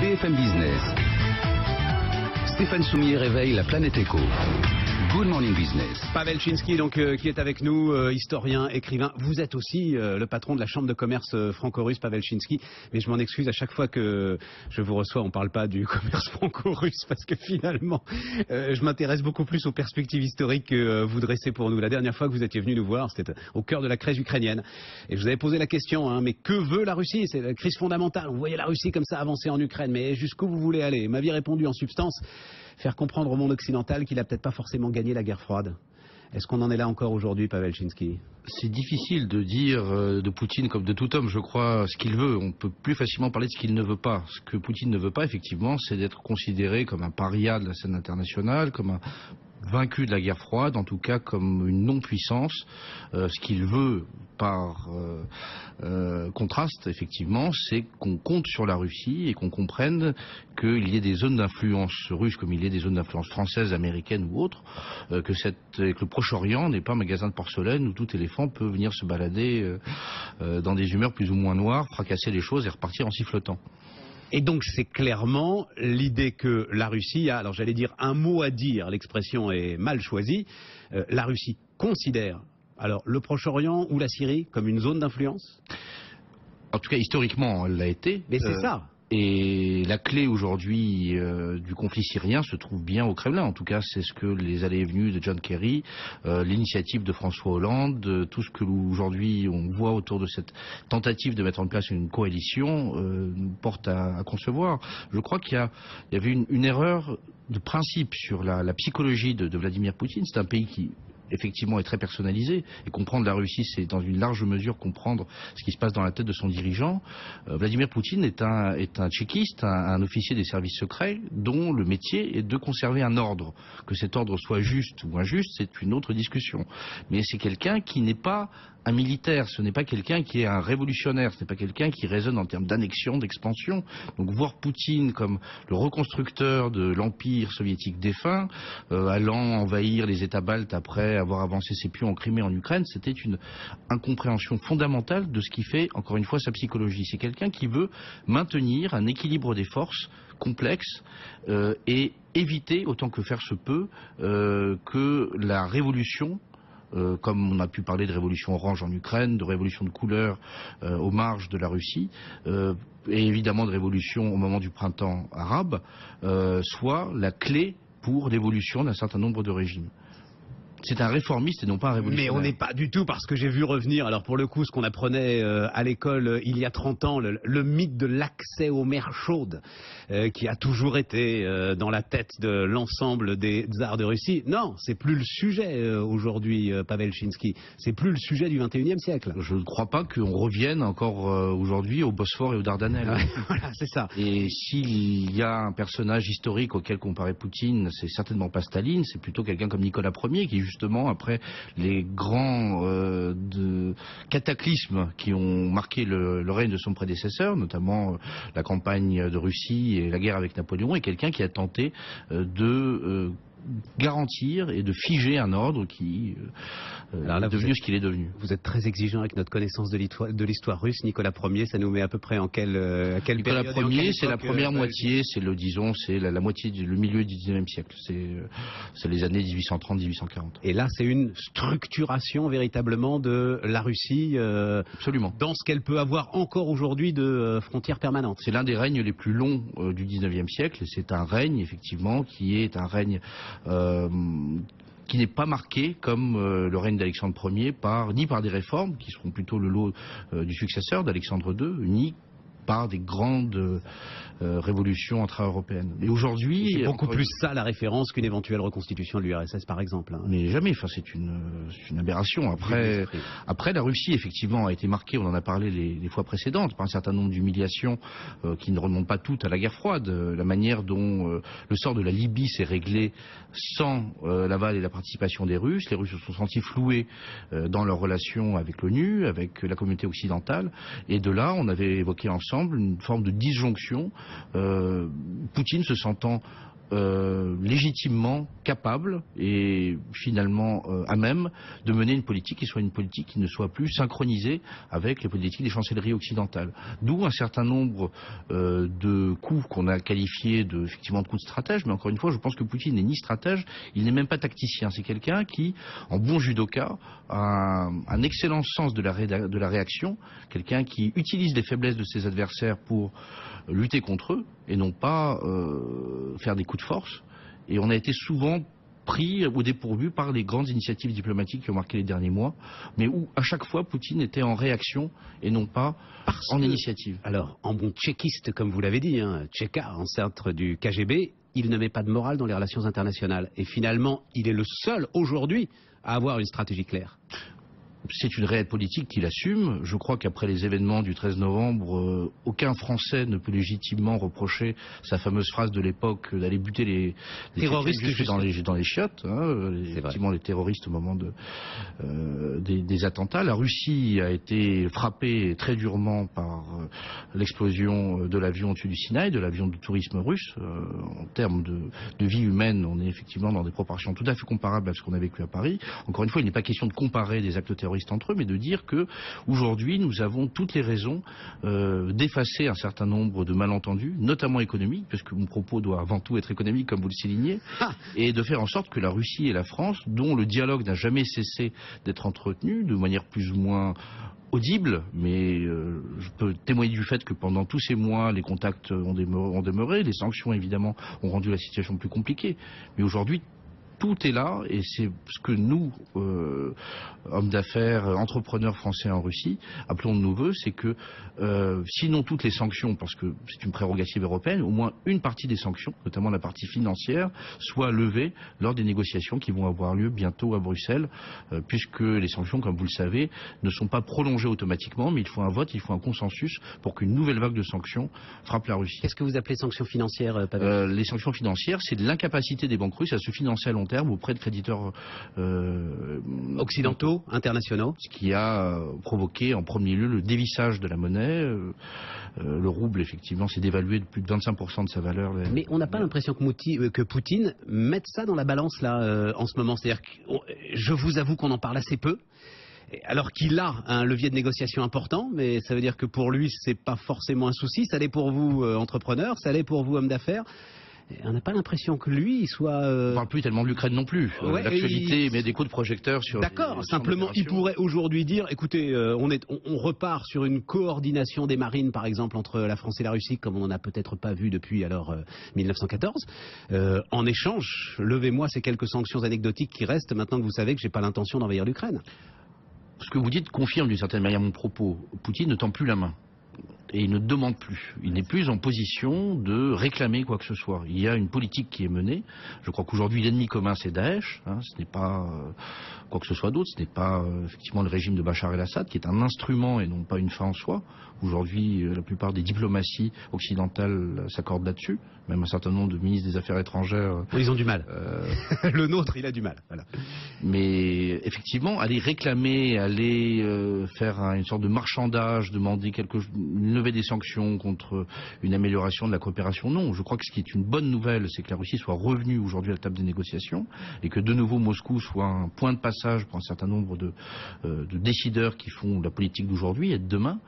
BFM Business. Stéphane Soumier réveille la planète éco. Good Morning Business. Pavel Chinsky, qui est avec nous, historien, écrivain. Vous êtes aussi le patron de la chambre de commerce franco-russe, Pavel Chinsky. Mais je m'en excuse, à chaque fois que je vous reçois, on ne parle pas du commerce franco-russe parce que finalement, je m'intéresse beaucoup plus aux perspectives historiques que vous dressez pour nous. La dernière fois que vous étiez venu nous voir, c'était au cœur de la crise ukrainienne. Et je vous avais posé la question, mais que veut la Russie? C'est la crise fondamentale. Vous voyez la Russie comme ça avancer en Ukraine, mais jusqu'où vous voulez aller? Vous m'aviez répondu en substance, faire comprendre au monde occidental qu'il n'a peut-être pas forcément gagné la guerre froide. Est-ce qu'on en est là encore aujourd'hui, Pavel Chinsky? C'est difficile de dire de Poutine comme de tout homme, je crois, ce qu'il veut. On peut plus facilement parler de ce qu'il ne veut pas. Ce que Poutine ne veut pas, effectivement, c'est d'être considéré comme un paria de la scène internationale, comme un vaincu de la guerre froide, en tout cas comme une non-puissance. Ce qu'il veut, par contraste, effectivement, c'est qu'on compte sur la Russie et qu'on comprenne qu'il y ait des zones d'influence russes comme il y a des zones d'influence françaises, américaines ou autres, que le Proche-Orient n'est pas un magasin de porcelaine où tout éléphant peut venir se balader dans des humeurs plus ou moins noires, fracasser les choses et repartir en sifflotant. Et donc c'est clairement l'idée que la Russie a, alors j'allais dire un mot à dire, l'expression est mal choisie, la Russie considère alors le Proche-Orient ou la Syrie comme une zone d'influence? En tout cas historiquement elle l'a été. Mais c'est ça. Et la clé aujourd'hui du conflit syrien se trouve bien au Kremlin. En tout cas, c'est ce que les allées et venues de John Kerry, l'initiative de François Hollande, tout ce que aujourd'hui on voit autour de cette tentative de mettre en place une coalition nous porte à concevoir. Je crois qu'il y avait une erreur de principe sur la psychologie de Vladimir Poutine. C'est un pays qui effectivement est très personnalisé, et comprendre la Russie, c'est dans une large mesure comprendre ce qui se passe dans la tête de son dirigeant. Vladimir Poutine est un tchéquiste, un officier des services secrets dont le métier est de conserver un ordre. Que cet ordre soit juste ou injuste, c'est une autre discussion. Mais c'est quelqu'un qui n'est pas un militaire, ce n'est pas quelqu'un qui est un révolutionnaire, ce n'est pas quelqu'un qui raisonne en termes d'annexion, d'expansion. Donc voir Poutine comme le reconstructeur de l'empire soviétique défunt, allant envahir les États baltes après avoir avancé ses pions en Crimée, en Ukraine, c'était une incompréhension fondamentale de ce qui fait, encore une fois, sa psychologie. C'est quelqu'un qui veut maintenir un équilibre des forces complexe et éviter, autant que faire se peut, que la révolution, comme on a pu parler de révolution orange en Ukraine, de révolution de couleur aux marges de la Russie, et évidemment de révolution au moment du printemps arabe, soit la clé pour l'évolution d'un certain nombre de régimes. C'est un réformiste et non pas un révolutionnaire. Mais on n'est pas du tout, parce que j'ai vu revenir, alors pour le coup, ce qu'on apprenait à l'école il y a 30 ans, le mythe de l'accès aux mers chaudes, qui a toujours été dans la tête de l'ensemble des tsars de Russie. Non, c'est plus le sujet aujourd'hui, Pavel Chinsky. C'est plus le sujet du 21e siècle. Je ne crois pas qu'on revienne encore aujourd'hui au Bosphore et aux Dardanelles. Voilà, c'est ça. Et s'il y a un personnage historique auquel comparer Poutine, c'est certainement pas Staline, c'est plutôt quelqu'un comme Nicolas Ier, qui justement, après les grands cataclysmes qui ont marqué le règne de son prédécesseur, notamment la campagne de Russie et la guerre avec Napoléon, est quelqu'un qui a tenté de garantir et de figer un ordre qui est devenu ce qu'il est devenu. Vous êtes très exigeant avec notre connaissance de l'histoire russe. Nicolas Ier, ça nous met à peu près en quelle Nicolas période? Ier, c'est la première moitié, c'est la moitié, le milieu du 19e siècle. C'est les années 1830-1840. Et là, c'est une structuration véritablement de la Russie, absolument, dans ce qu'elle peut avoir encore aujourd'hui de frontières permanentes. C'est l'un des règnes les plus longs du 19e siècle. C'est un règne, effectivement, qui est un règne qui n'est pas marqué comme le règne d'Alexandre Ier ni par des réformes qui seront plutôt le lot du successeur d'Alexandre II, ni par des grandes révolutions intra-européennes. Et aujourd'hui, c'est beaucoup plus ça la référence qu'une éventuelle reconstitution de l'URSS, par exemple. Mais jamais. Enfin, c'est une aberration. Après, la Russie, effectivement, a été marquée, on en a parlé les fois précédentes, par un certain nombre d'humiliations qui ne remontent pas toutes à la guerre froide. La manière dont le sort de la Libye s'est réglé sans l'aval et la participation des Russes. Les Russes se sont sentis floués dans leurs relations avec l'ONU, avec la communauté occidentale. Et de là, on avait évoqué ensemble une forme de disjonction, Poutine se sentant légitimement capable et finalement à même de mener une politique qui soit une politique qui ne soit plus synchronisée avec les politiques des chancelleries occidentales. D'où un certain nombre de coups qu'on a qualifiés effectivement de coups de stratège, mais encore une fois, je pense que Poutine n'est ni stratège, il n'est même pas tacticien. C'est quelqu'un qui, en bon judoka, a un excellent sens de la réaction, quelqu'un qui utilise les faiblesses de ses adversaires pour lutter contre eux et non pas faire des coups de force. Et on a été souvent pris au dépourvu par les grandes initiatives diplomatiques qui ont marqué les derniers mois, mais où à chaque fois Poutine était en réaction et non pas en initiative. Alors, en bon tchéquiste, comme vous l'avez dit, Tchéka, ancêtre du KGB, il ne met pas de morale dans les relations internationales. Et finalement, il est le seul aujourd'hui à avoir une stratégie claire. C'est une réelle politique qu'il assume. Je crois qu'après les événements du 13 novembre, aucun Français ne peut légitimement reprocher sa fameuse phrase de l'époque d'aller buter les terroristes dans les chiottes, effectivement les terroristes au moment des attentats. La Russie a été frappée très durement par l'explosion de l'avion au-dessus du Sinaï, de l'avion de tourisme russe. En termes de vie humaine, on est effectivement dans des proportions tout à fait comparables à ce qu'on a vécu à Paris. Encore une fois, il n'est pas question de comparer des actes terroristes entre eux, mais de dire que aujourd'hui nous avons toutes les raisons d'effacer un certain nombre de malentendus, notamment économiques, puisque mon propos doit avant tout être économique, comme vous le soulignez, et de faire en sorte que la Russie et la France, dont le dialogue n'a jamais cessé d'être entretenu, de manière plus ou moins audible, mais je peux témoigner du fait que pendant tous ces mois, les contacts ont demeuré, les sanctions évidemment ont rendu la situation plus compliquée, mais aujourd'hui tout est là et c'est ce que nous, hommes d'affaires, entrepreneurs français en Russie, appelons de nos vœux, c'est que sinon toutes les sanctions, parce que c'est une prérogative européenne, au moins une partie des sanctions, notamment la partie financière, soit levée lors des négociations qui vont avoir lieu bientôt à Bruxelles, puisque les sanctions, comme vous le savez, ne sont pas prolongées automatiquement, mais il faut un vote, il faut un consensus pour qu'une nouvelle vague de sanctions frappe la Russie. Qu'est-ce que vous appelez sanctions financières, Pavel ? Les sanctions financières, c'est de l'incapacité des banques russes à se financer à long terme auprès de créditeurs occidentaux, internationaux. Ce qui a provoqué en premier lieu le dévissage de la monnaie. Le rouble, effectivement, s'est dévalué de plus de 25% de sa valeur. Mais on n'a pas l'impression que Poutine mette ça dans la balance là en ce moment. C'est-à-dire que je vous avoue qu'on en parle assez peu. Alors qu'il a un levier de négociation important, mais ça veut dire que pour lui, c'est pas forcément un souci. Ça l'est pour vous, entrepreneur, ça l'est pour vous, homme d'affaires. On n'a pas l'impression que lui, il soit... On ne parle plus tellement de l'Ukraine non plus. Ouais, l'actualité met des coups de projecteur sur... D'accord, simplement, il pourrait aujourd'hui dire, écoutez, on repart sur une coordination des marines, par exemple, entre la France et la Russie, comme on n'en a peut-être pas vu depuis 1914. En échange, levez-moi ces quelques sanctions anecdotiques qui restent, maintenant que vous savez que je n'ai pas l'intention d'envahir l'Ukraine. Ce que vous dites confirme d'une certaine manière mon propos. Poutine ne tend plus la main. Et il ne demande plus. Il n'est plus en position de réclamer quoi que ce soit. Il y a une politique qui est menée. Je crois qu'aujourd'hui, l'ennemi commun, c'est Daesh. Ce n'est pas quoi que ce soit d'autre. Ce n'est pas effectivement le régime de Bachar el-Assad, qui est un instrument et non pas une fin en soi. Aujourd'hui, la plupart des diplomaties occidentales s'accordent là-dessus. Même un certain nombre de ministres des Affaires étrangères... Ils ont du mal. Le nôtre, il a du mal. Voilà. Mais effectivement, aller réclamer, aller faire une sorte de marchandage, demander une levée des sanctions contre une amélioration de la coopération, non. Je crois que ce qui est une bonne nouvelle, c'est que la Russie soit revenue aujourd'hui à la table des négociations et que de nouveau Moscou soit un point de passage pour un certain nombre de décideurs qui font la politique d'aujourd'hui et de demain.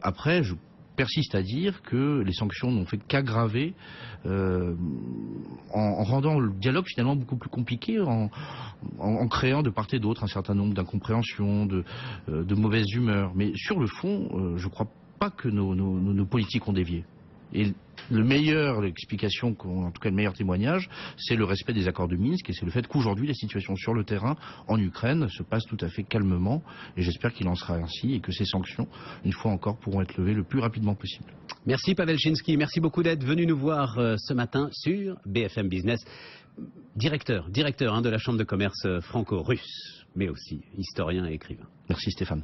Après, je persiste à dire que les sanctions n'ont fait qu'aggraver en rendant le dialogue finalement beaucoup plus compliqué, en créant de part et d'autre un certain nombre d'incompréhensions, de mauvaise humeur. Mais sur le fond, je ne crois pas que nos politiques ont dévié. Et la meilleure explication, en tout cas le meilleur témoignage, c'est le respect des accords de Minsk et c'est le fait qu'aujourd'hui la situation sur le terrain en Ukraine se passe tout à fait calmement et j'espère qu'il en sera ainsi et que ces sanctions, une fois encore, pourront être levées le plus rapidement possible. Merci Pavel Chiński, merci beaucoup d'être venu nous voir ce matin sur BFM Business. Directeur de la Chambre de commerce franco-russe, mais aussi historien et écrivain. Merci Stéphane.